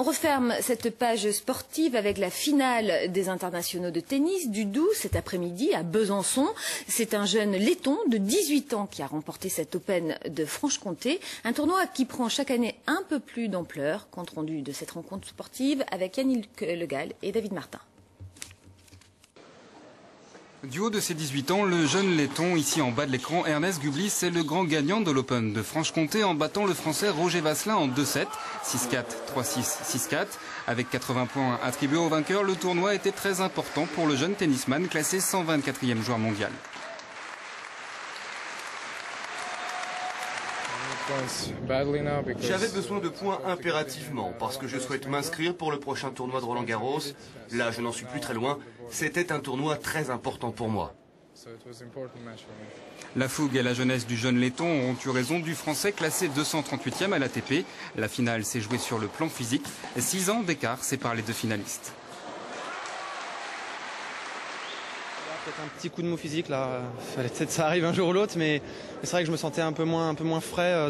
On referme cette page sportive avec la finale des internationaux de tennis du Doubs cet après-midi à Besançon. C'est un jeune laiton de 18 ans qui a remporté cet Open de Franche-Comté. Un tournoi qui prend chaque année un peu plus d'ampleur. Compte rendu de cette rencontre sportive avec Yannick Le Gall et David Martin. Du haut de ses 18 ans, le jeune laiton, ici en bas de l'écran, Ernest Gublis, est le grand gagnant de l'Open de Franche-Comté en battant le français Roger Vasselin en 2-7, 6-4, 3-6, 6-4. Avec 80 points attribués au vainqueur, le tournoi était très important pour le jeune tennisman classé 124e joueur mondial. J'avais besoin de points impérativement parce que je souhaite m'inscrire pour le prochain tournoi de Roland-Garros. Là, je n'en suis plus très loin. C'était un tournoi très important pour moi. La fougue et la jeunesse du jeune laiton ont eu raison du français classé 238e à l'ATP. La finale s'est jouée sur le plan physique. 6 ans d'écart séparent les deux finalistes. Peut-être un petit coup de mou physique là, fallait peut-être ça arrive un jour ou l'autre, mais c'est vrai que je me sentais un peu moins frais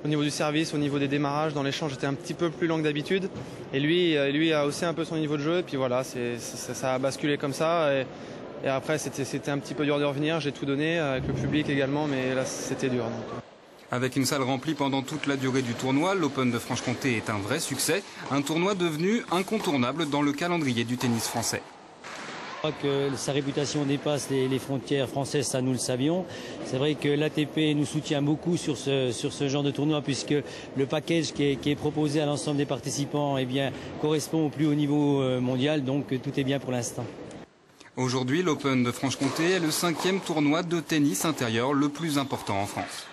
au niveau du service, au niveau des démarrages, dans l'échange j'étais un petit peu plus lent que d'habitude. Et lui a haussé un peu son niveau de jeu, et puis voilà, ça a basculé comme ça. Et après c'était un petit peu dur de revenir, j'ai tout donné, avec le public également, mais là c'était dur. Donc. Avec une salle remplie pendant toute la durée du tournoi, l'Open de Franche-Comté est un vrai succès, un tournoi devenu incontournable dans le calendrier du tennis français. Je crois que sa réputation dépasse les frontières françaises, ça nous le savions. C'est vrai que l'ATP nous soutient beaucoup sur ce genre de tournoi puisque le package qui est proposé à l'ensemble des participants correspond au plus haut niveau mondial, donc tout est bien pour l'instant. Aujourd'hui, l'Open de Franche-Comté est le 5e tournoi de tennis intérieur le plus important en France.